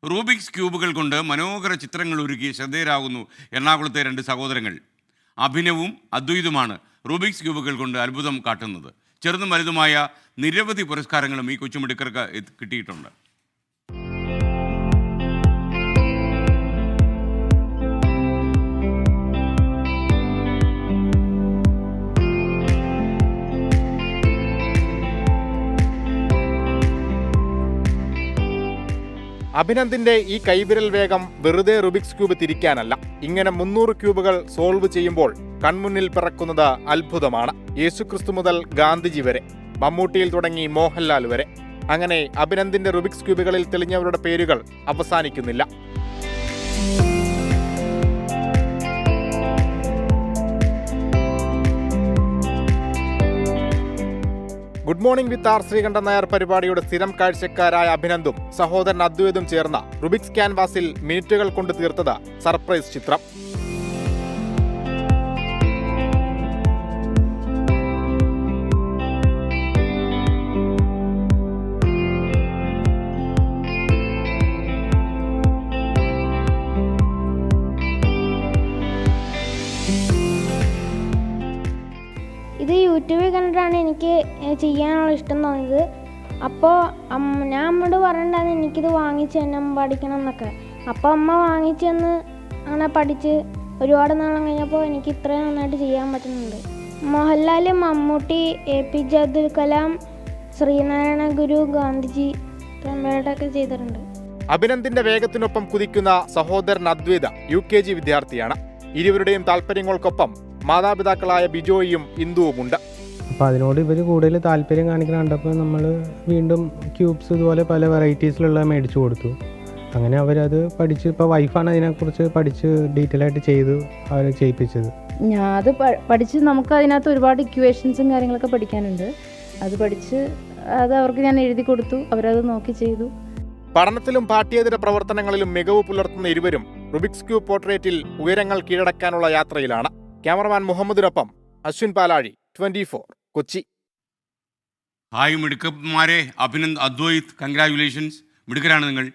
Rubik's ക്യൂബുകൾ കൊണ്ട് മനോഹര ചിത്രങ്ങൾ ഒരുക്കി ശ്രദ്ധേയരാകുന്നു എറണാകുളത്തെ രണ്ട് സഹോദരങ്ങൾ. അഭിനവും അദ്വൈതുമാണ് റൂബിക്സ് ക്യൂബുകൾ കൊണ്ട് അത്ഭുതം കാട്ടുന്നത്. ചെറുതും വലുതുമായ നിരവധി പുരസ്കാരങ്ങളും ഈ കൊച്ചുമിടുക്കർക്ക് കിട്ടിയിട്ടുണ്ട്. അഭിനന്ദിന്റെ ഈ കൈവിരൽ വേഗം വെറുതെ റുബിക്സ് ക്യൂബ് തിരിക്കാനല്ല. ഇങ്ങനെ 300 ക്യൂബുകൾ സോൾവ് ചെയ്യുമ്പോൾ കൺമുന്നിൽ പിറക്കുന്നത് അത്ഭുതമാണ്. യേശുക്രിസ്തു മുതൽ ഗാന്ധിജി വരെ, മമ്മൂട്ടിയിൽ തുടങ്ങി മോഹൻലാൽ വരെ. അങ്ങനെ അഭിനന്ദിന്റെ റുബിക്സ് ക്യൂബുകളിൽ തെളിഞ്ഞവരുടെ പേരുകൾ അവസാനിക്കുന്നില്ല. Good morning with R Sreekandan Nair പരിപാടിയുടെ സ്ഥിരം കാഴ്ചക്കാരായ അഭിനന്ദും സഹോദരൻ അദ്വൈതും ചേർന്ന റുബിക്സ് ക്യാൻവാസിൽ മിനിറ്റുകൾ കൊണ്ട് തീർത്തത് സർപ്രൈസ് ചിത്രം. ഇത് യൂട്യൂബിൽ കണ്ടിട്ടാണ് എനിക്ക് ചെയ്യാനുള്ള ഇഷ്ടം തോന്നിയത്. അപ്പോൾ ഞാൻ അമ്മയോട് പറഞ്ഞിട്ടുണ്ടായിരുന്നു എനിക്കിത് വാങ്ങിച്ച് തന്നെ പഠിക്കണം എന്നൊക്കെ. അപ്പോൾ അമ്മ വാങ്ങിച്ച് തന്ന് അങ്ങനെ പഠിച്ച് ഒരുപാട് നാളം കഴിഞ്ഞപ്പോൾ എനിക്ക് ഇത്രയും നന്നായിട്ട് ചെയ്യാൻ പറ്റുന്നുണ്ട്. മോഹൻലാൽ, മമ്മൂട്ടി, APJ അബ്ദുൽ കലാം, ശ്രീനാരായണ ഗുരു, ഗാന്ധിജി ഇത്രയും പേരുടെയൊക്കെ ചെയ്തിട്ടുണ്ട്. അഭിനന്ദിന്റെ വേഗത്തിനൊപ്പം കുതിക്കുന്ന സഹോദരൻ അദ്വൈത UKG വിദ്യാർത്ഥിയാണ്. ഇരുവരുടെയും താല്പര്യങ്ങൾക്കൊപ്പം മാതാപിതാക്കളായ ബിജോയും ഇന്ദുവുമുണ്ട്. അപ്പോൾ അതിനോട് ഇവർ കൂടുതൽ താല്പര്യം കാണിക്കുന്ന കണ്ടപ്പോൾ നമ്മൾ വീണ്ടും ക്യൂബ്സ് ഇതുപോലെ പല വെറൈറ്റീസിലുള്ള മേടിച്ചു കൊടുത്തു. അങ്ങനെ അവരത് പഠിച്ച്, ഇപ്പോൾ വൈഫാണ് അതിനെക്കുറിച്ച് പഠിച്ച് ഡീറ്റെയിൽ ആയിട്ട് ചെയ്ത് അവരെ ചെയ്യിപ്പിച്ചത്. ഞാൻ അത് പഠിച്ച് നമുക്ക് അതിനകത്ത് ഒരുപാട് ഇക്വേഷൻസും കാര്യങ്ങളൊക്കെ പഠിക്കാനുണ്ട്. അത് പഠിച്ച് അത് അവർക്ക് ഞാൻ എഴുതി കൊടുത്തു, അവരത് നോക്കി ചെയ്തു. പഠനത്തിലും പാഠ്യേതര പ്രവർത്തനങ്ങളിലും മികവ് പുലർത്തുന്ന ഇരുവരും റുബിക്സ് ക്യൂബ് പോർട്രേറ്റിൽ ഉയരങ്ങൾ കീഴടക്കാനുള്ള യാത്രയിലാണ്. ക്യാമറമാൻ മുഹമ്മദിനൊപ്പം അശ്വിൻ പാലാഴി, 24 കൊച്ചി. ഹായ് മിടുക്കന്മാരെ, അഭിനന്ദ്, അദ്വൈത്, കൺഗ്രാജുലേഷൻസ്, മിടുക്കരാണ് നിങ്ങൾ.